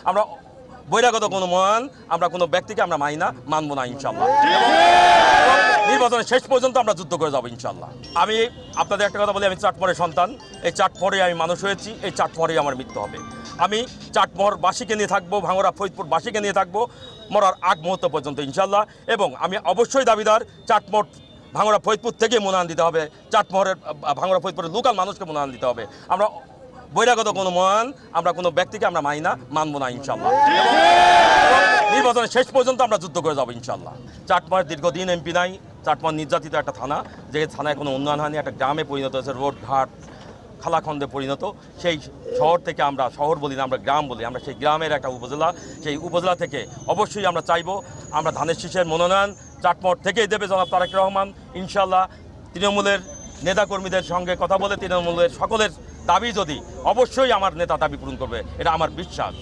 আমরা বহিরাগত কোনো মন আমরা কোনো ব্যক্তিকে আমরা মানি না, মানবো না ইনশাল্লাহ। এবং নির্বাচনের শেষ পর্যন্ত আমরা যুদ্ধ করে যাবো ইনশাল্লাহ। আমি আপনাদের একটা কথা বলি, আমি চাটমোহরের সন্তান। এই চাটমোহরে আমি মানুষ হয়েছি, এই চাটমোহরেই আমার মৃত্যু হবে। আমি চাটমোহরবাসীকে নিয়ে থাকবো, ভাঙড়া ফরিদপুরবাসীকে নিয়ে থাকবো মরার আগ মুহূর্ত পর্যন্ত ইনশাল্লাহ। এবং আমি অবশ্যই দাবিদার, চাটমোহর ভাঙড়া ফরিদপুর থেকে মনোনয়ন দিতে হবে, চাটমোহরের ভাঙড়া ফরিদপুরের লোকাল মানুষকে মনোনয়ন দিতে হবে। আমরা বহিরাগত কোনো মন আমরা কোনো ব্যক্তিকে আমরা মানি না, মানবো না ইনশাল্লাহ। এবং নির্বাচনের শেষ পর্যন্ত আমরা যুদ্ধ করে যাবো ইনশাল্লাহ। চাটমোহর দীর্ঘদিন এমপি নাই, চাটমোহর নির্যাতিত একটা থানা, যে থানায় কোনো উন্নয়ন হয়নি, একটা গ্রামে পরিণত হয়েছে, রোডঘাট খালাখন্দে পরিণত। সেই শহর থেকে আমরা শহর বলি না, আমরা গ্রাম বলি, আমরা সেই গ্রামের একটা উপজেলা। সেই উপজেলা থেকে অবশ্যই আমরা চাইবো আমরা ধানের শীষের মনোনয়ন চাটমোহর থেকেই দেবে জনাব তারেক রহমান ইনশাল্লাহ। তৃণমূলের নেতাকর্মীদের সঙ্গে কথা বলে তৃণমূলের সকলের দাবি যদি অবশ্যই আমার নেতা দাবি পূরণ করবে, এটা আমার বিশ্বাস।